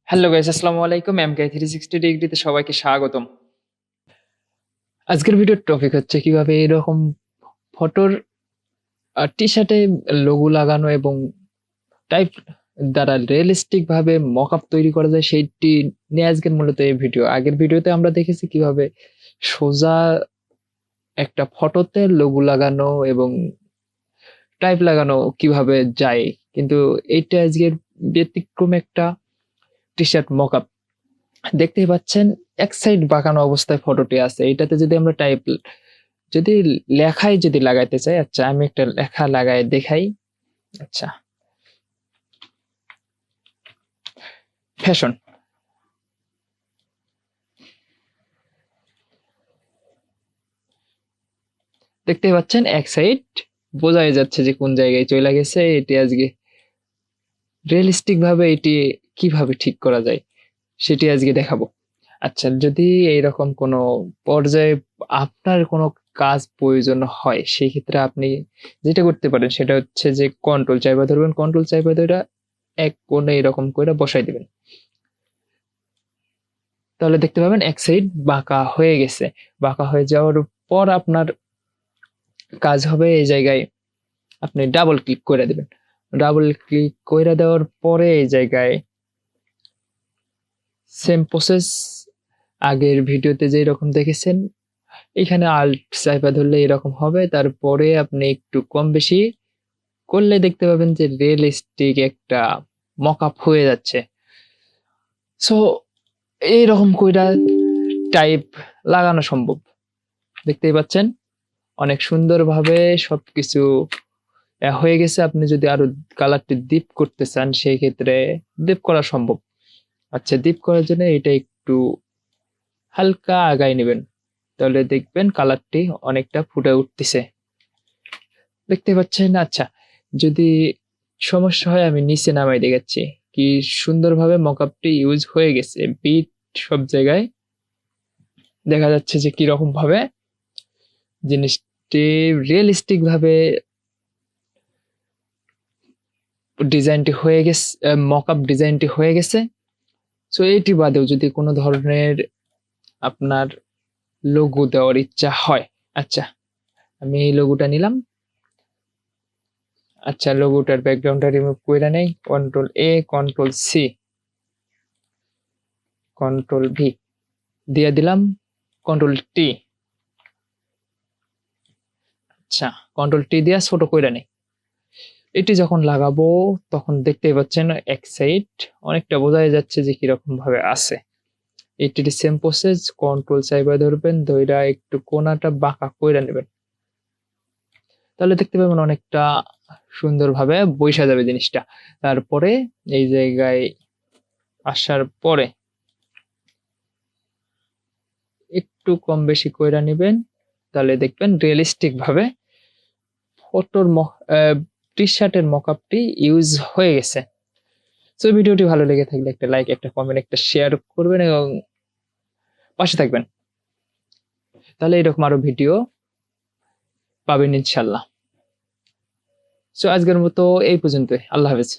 Hello guys, আসসালামু আলাইকুম। এমকে 360 ডিগ্রিতে সবাইকে স্বাগতম। আজকের ভিডিওর টপিক হচ্ছে কিভাবে এরকম ফটোর টি-শার্টে লোগো লাগানো এবং টাইপ দ্বারা রিয়েলিস্টিক ভাবে মকআপ তৈরি করা যায় সেইটি নিয়ে আজকের মূলত এই ভিডিও। আগের ভিডিওতে আমরা দেখেছি কিভাবে সোজা একটা ফটোতে লোগো লাগানো এবং টাইপ লাগানো কিভাবে যায়, কিন্তু এইটা আজকের ব্যতিক্রম একটা টি-শার্ট মকআপ। দেখতেই পাচ্ছেন এক সাইড বাঁকানো অবস্থায় ফটোটি আছে। এটাতে যদি আমরা টাইপ যদি লেখায় যদি লাগাইতে চাই, আচ্ছা আমি একটা লেখা লাগাই দেখাই। আচ্ছা, ফ্যাশন দেখতেই পাচ্ছেন এক সাইড বোঝাই যাচ্ছে যে কোন জায়গায় চলে গেছে। এটি আজকে রিয়েলিস্টিক ভাবে এটি কিভাবে ঠিক করা যায় সেটি আজকে দেখাবো। আচ্ছা, যদি এইরকম কোনো পর্যায়ে আপনার কোনো কাজ প্রয়োজন হয়, সেই ক্ষেত্রে আপনি যেটা করতে পারেন সেটা হচ্ছে যে কন্ট্রোল চাইবা ধরবেন, কন্ট্রোল চাইবা ধরে এক কোণে এরকম করে বসাই দিবেন। তাহলে দেখতে পাবেন এক সাইড বাঁকা হয়ে গেছে। বাঁকা হয়ে যাওয়ার পর আপনার কাজ হবে এই জায়গায় আপনি ডাবল ক্লিক করে দিবেন। ডাবল ক্লিক করে দেওয়ার পরে এই জায়গায় সেম প্রসেস আগের ভিডিওতে যেই রকম দেখেছেন, এখানে আল্ট চাইপা ধরলে এরকম হবে। তারপরে আপনি একটু কম বেশি করলে দেখতে পাবেন যে রিয়েলিস্টিক একটা মকআপ হয়ে যাচ্ছে। সো এইরকম কইরা টাইপ লাগানো সম্ভব। দেখতেই পাচ্ছেন অনেক সুন্দরভাবে সবকিছু হয়ে গেছে। আপনি যদি আরো কালারটি ডিপ করতে চান সেই ক্ষেত্রে ডিপ করা সম্ভব। আচ্ছা, ডিপ করার জন্য এটা একটু হালকা আগায় নেবেন, তাহলে দেখবেন কালারটি অনেকটা ফুটে উঠতেছে। দেখতে পাচ্ছেন। আচ্ছা, যদি সমস্যা হয় আমি নিচে নামাই দেখাচ্ছি কি সুন্দরভাবে মকআপটি ইউজ হয়ে গেছে। বিট সব জায়গায় দেখা যাচ্ছে যে কি রকম ভাবে জিনিসটি রিয়েলিস্টিক ভাবে ডিজাইনটি হয়ে গেছে, মকআপ ডিজাইনটি হয়ে গেছে। সো এটি বাদেও যদি কোনো ধরনের আপনার লোগো দেওয়ার ইচ্ছা হয়, আচ্ছা আমি এই লোগোটা নিলাম। আচ্ছা, লোগোটার ব্যাকগ্রাউন্ডটা রিমুভ করে নেই, কন্ট্রোল এ, কন্ট্রোল সি, কন্ট্রোল ভি দিয়ে দিলাম, কন্ট্রোল টি। আচ্ছা, কন্ট্রোল টি দিয়ে ছোট করে নেই। এটি যখন লাগাবো তখন দেখতেই পাচ্ছেন এক সাইড অনেকটা বোঝাই যাচ্ছে যে কিরকম ভাবে আছে। এটির সেম প্রসেস, কন্ট্রোল চাইবা ধরবেন, ধইরা একটু কোণাটা বাঁকা কইরা নেবেন, তাহলে দেখতে পাবেন অনেকটা সুন্দরভাবে বইসা যাবে জিনিসটা। তারপরে এই জায়গায় আসার পরে একটু কম বেশি কইরা নেবেন, তাহলে দেখবেন রিয়েলিস্টিক ভাবে ফটোর টি শার্টের মকআপটি ইউজ হয়ে গেছে। তো ভিডিওটি ভালো লেগে থাকলে একটা লাইক, একটা কমেন্ট, একটা শেয়ার করবেন এবং পাশে থাকবেন, তাহলে এরকম আরো ভিডিও পাবেন ইনশাল্লাহ। সো আজকের মতো এই পর্যন্তই। আল্লাহ হাফেজ।